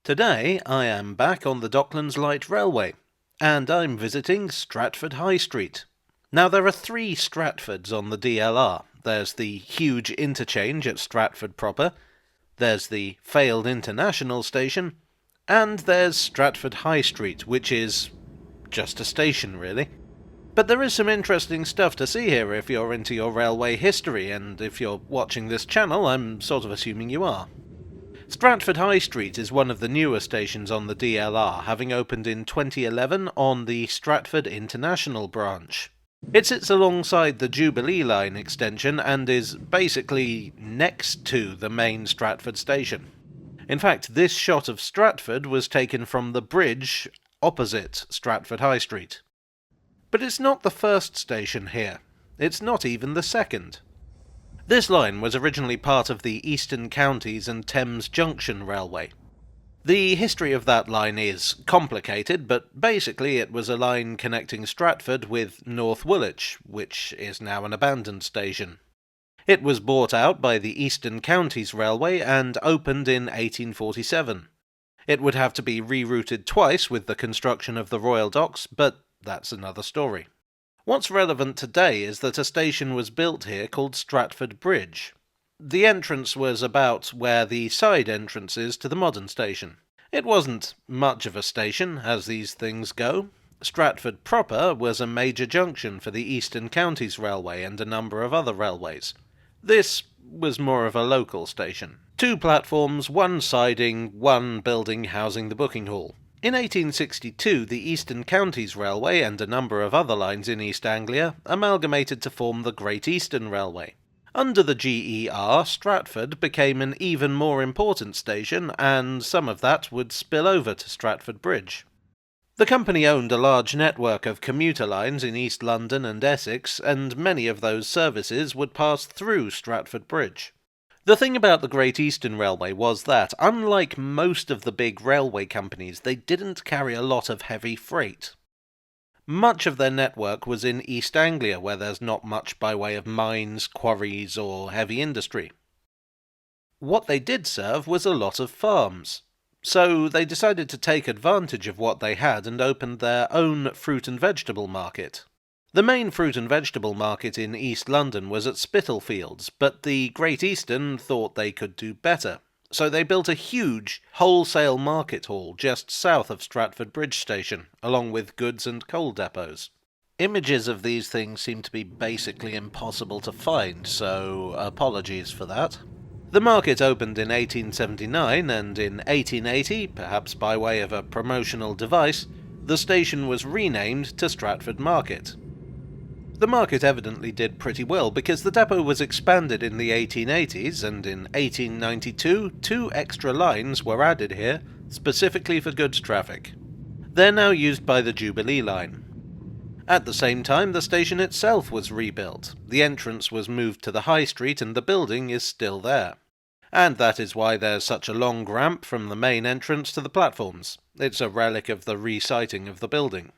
Today I am back on the Docklands Light Railway, and I'm visiting Stratford High Street. Now there are three Stratfords on the DLR. There's the huge interchange at Stratford proper, there's the failed international station, and there's Stratford High Street, which is just a station really. But there is some interesting stuff to see here if you're into your railway history, and if you're watching this channel, I'm sort of assuming you are. Stratford High Street is one of the newer stations on the DLR, having opened in 2011 on the Stratford International branch. It sits alongside the Jubilee Line extension and is basically next to the main Stratford station. In fact, this shot of Stratford was taken from the bridge opposite Stratford High Street. But it's not the first station here. It's not even the second. This line was originally part of the Eastern Counties and Thames Junction Railway. The history of that line is complicated, but basically it was a line connecting Stratford with North Woolwich, which is now an abandoned station. It was bought out by the Eastern Counties Railway and opened in 1847. It would have to be rerouted twice with the construction of the Royal Docks, but that's another story. What's relevant today is that a station was built here called Stratford Bridge. The entrance was about where the side entrance is to the modern station. It wasn't much of a station, as these things go. Stratford proper was a major junction for the Eastern Counties Railway and a number of other railways. This was more of a local station. 2 platforms, 1 siding, 1 building housing the booking hall. In 1862, the Eastern Counties Railway and a number of other lines in East Anglia amalgamated to form the Great Eastern Railway. Under the GER, Stratford became an even more important station, and some of that would spill over to Stratford Bridge. The company owned a large network of commuter lines in East London and Essex, and many of those services would pass through Stratford Bridge. The thing about the Great Eastern Railway was that, unlike most of the big railway companies, they didn't carry a lot of heavy freight. Much of their network was in East Anglia, where there's not much by way of mines, quarries, or heavy industry. What they did serve was a lot of farms. So they decided to take advantage of what they had and opened their own fruit and vegetable market. The main fruit and vegetable market in East London was at Spitalfields, but the Great Eastern thought they could do better. So they built a huge wholesale market hall just south of Stratford Bridge Station, along with goods and coal depots. Images of these things seem to be basically impossible to find, so apologies for that. The market opened in 1879, and in 1880, perhaps by way of a promotional device, the station was renamed to Stratford Market. The market evidently did pretty well because the depot was expanded in the 1880s, and in 1892 2 extra lines were added here, specifically for goods traffic. They're now used by the Jubilee Line. At the same time, the station itself was rebuilt. The entrance was moved to the High Street and the building is still there. And that is why there's such a long ramp from the main entrance to the platforms. It's a relic of the resiting of the building.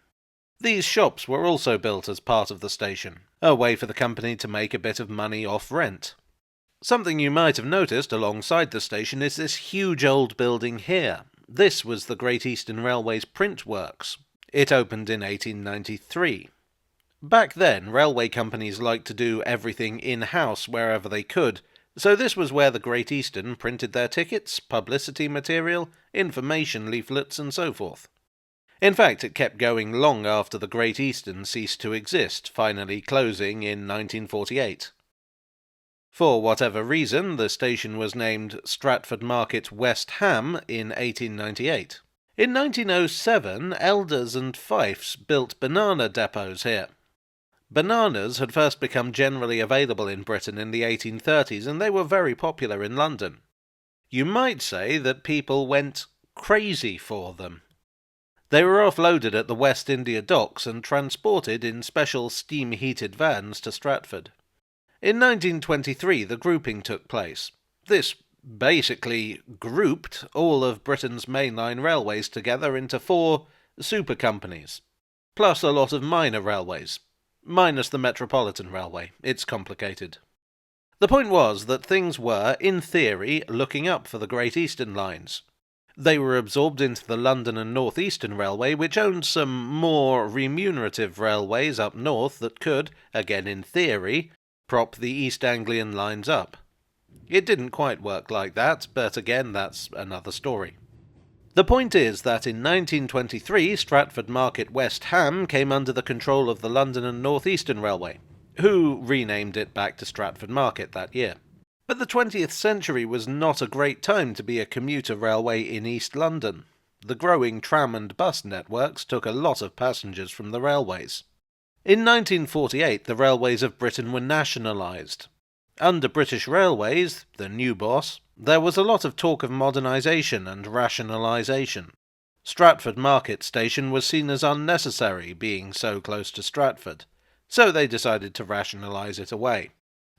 These shops were also built as part of the station, a way for the company to make a bit of money off rent. Something you might have noticed alongside the station is this huge old building here. This was the Great Eastern Railway's print works. It opened in 1893. Back then, railway companies liked to do everything in-house wherever they could, so this was where the Great Eastern printed their tickets, publicity material, information leaflets, and so forth. In fact, it kept going long after the Great Eastern ceased to exist, finally closing in 1948. For whatever reason, the station was named Stratford Market West Ham in 1898. In 1907, Elders and Fifes built banana depots here. Bananas had first become generally available in Britain in the 1830s, and they were very popular in London. You might say that people went crazy for them. They were offloaded at the West India docks and transported in special steam-heated vans to Stratford. In 1923, the grouping took place. This basically grouped all of Britain's mainline railways together into 4 super companies, plus a lot of minor railways, minus the Metropolitan Railway. It's complicated. The point was that things were, in theory, looking up for the Great Eastern lines. They were absorbed into the London and North Eastern Railway, which owned some more remunerative railways up north that could, again in theory, prop the East Anglian lines up. It didn't quite work like that, but again, that's another story. The point is that in 1923, Stratford Market West Ham came under the control of the London and North Eastern Railway, who renamed it back to Stratford Market that year. But the 20th century was not a great time to be a commuter railway in East London. The growing tram and bus networks took a lot of passengers from the railways. In 1948, the railways of Britain were nationalised. Under British Railways, the new boss, there was a lot of talk of modernisation and rationalisation. Stratford Market Station was seen as unnecessary, being so close to Stratford, so they decided to rationalise it away.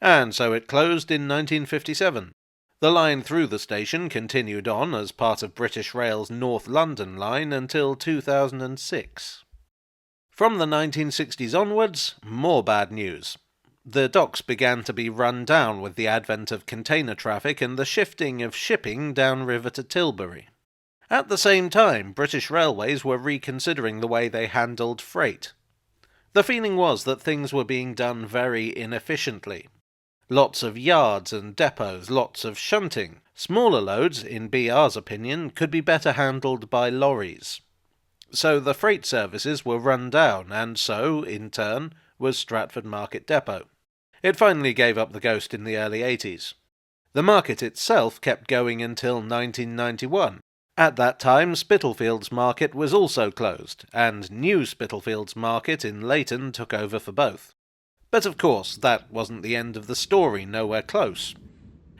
And so it closed in 1957. The line through the station continued on as part of British Rail's North London line until 2006. From the 1960s onwards, more bad news. The docks began to be run down with the advent of container traffic and the shifting of shipping downriver to Tilbury. At the same time, British Railways were reconsidering the way they handled freight. The feeling was that things were being done very inefficiently. Lots of yards and depots, lots of shunting. Smaller loads, in BR's opinion, could be better handled by lorries. So the freight services were run down, and so, in turn, was Stratford Market Depot. It finally gave up the ghost in the early 80s. The market itself kept going until 1991. At that time, Spitalfields Market was also closed, and New Spitalfields Market in Leighton took over for both. But of course, that wasn't the end of the story, nowhere close.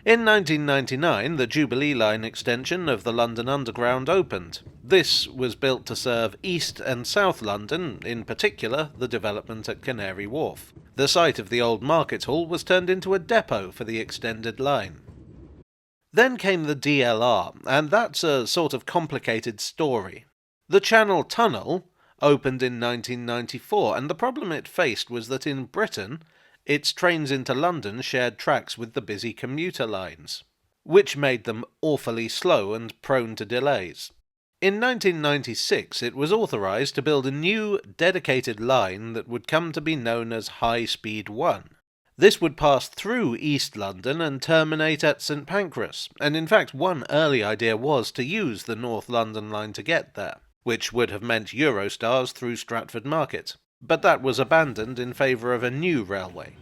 In 1999, the Jubilee Line extension of the London Underground opened. This was built to serve East and South London, in particular the development at Canary Wharf. The site of the old market hall was turned into a depot for the extended line. Then came the DLR, and that's a sort of complicated story. The Channel Tunnel opened in 1994, and the problem it faced was that in Britain, its trains into London shared tracks with the busy commuter lines, which made them awfully slow and prone to delays. In 1996, it was authorised to build a new, dedicated line that would come to be known as High Speed 1. This would pass through East London and terminate at St Pancras, and in fact one early idea was to use the North London line to get there, which would have meant Eurostars through Stratford Market. But that was abandoned in favour of a new railway.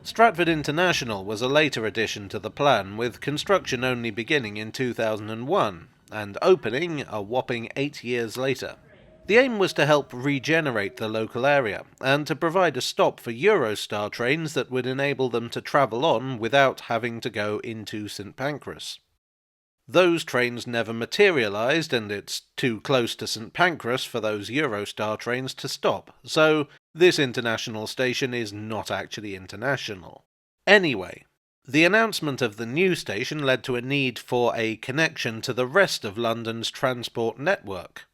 Stratford International was a later addition to the plan, with construction only beginning in 2001, and opening a whopping 8 years later. The aim was to help regenerate the local area, and to provide a stop for Eurostar trains that would enable them to travel on without having to go into St Pancras. Those trains never materialised, and it's too close to St Pancras for those Eurostar trains to stop, so this international station is not actually international. Anyway, the announcement of the new station led to a need for a connection to the rest of London's transport network.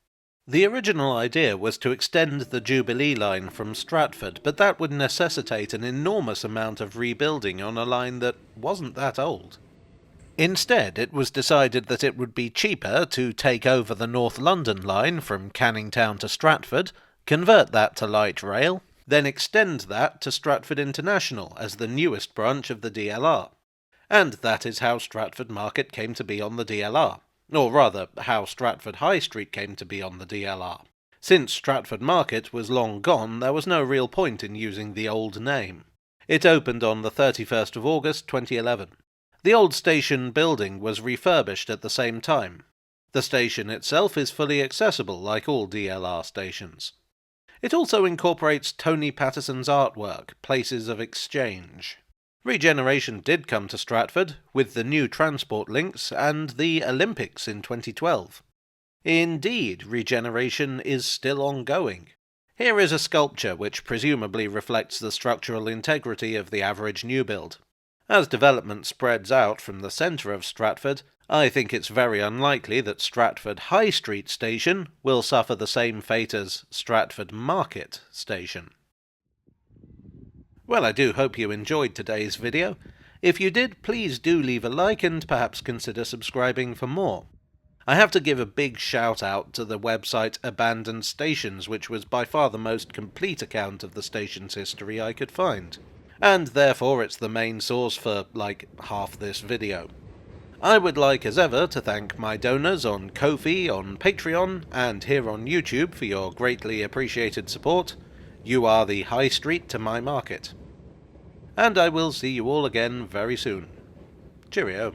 The original idea was to extend the Jubilee line from Stratford, but that would necessitate an enormous amount of rebuilding on a line that wasn't that old. Instead, it was decided that it would be cheaper to take over the North London line from Canning Town to Stratford, convert that to light rail, then extend that to Stratford International as the newest branch of the DLR. And that is how Stratford Market came to be on the DLR. Or rather, how Stratford High Street came to be on the DLR. Since Stratford Market was long gone, there was no real point in using the old name. It opened on the 31st of August 2011. The old station building was refurbished at the same time. The station itself is fully accessible, like all DLR stations. It also incorporates Tony Patterson's artwork, Places of Exchange. Regeneration did come to Stratford, with the new transport links and the Olympics in 2012. Indeed, regeneration is still ongoing. Here is a sculpture which presumably reflects the structural integrity of the average new build. As development spreads out from the centre of Stratford, I think it's very unlikely that Stratford High Street Station will suffer the same fate as Stratford Market Station. Well, I do hope you enjoyed today's video. If you did, please do leave a like and perhaps consider subscribing for more. I have to give a big shout out to the website Abandoned Stations, which was by far the most complete account of the station's history I could find. And therefore it's the main source for, like, half this video. I would like as ever to thank my donors on Ko-fi, on Patreon, and here on YouTube for your greatly appreciated support. You are the high street to my market. And I will see you all again very soon. Cheerio.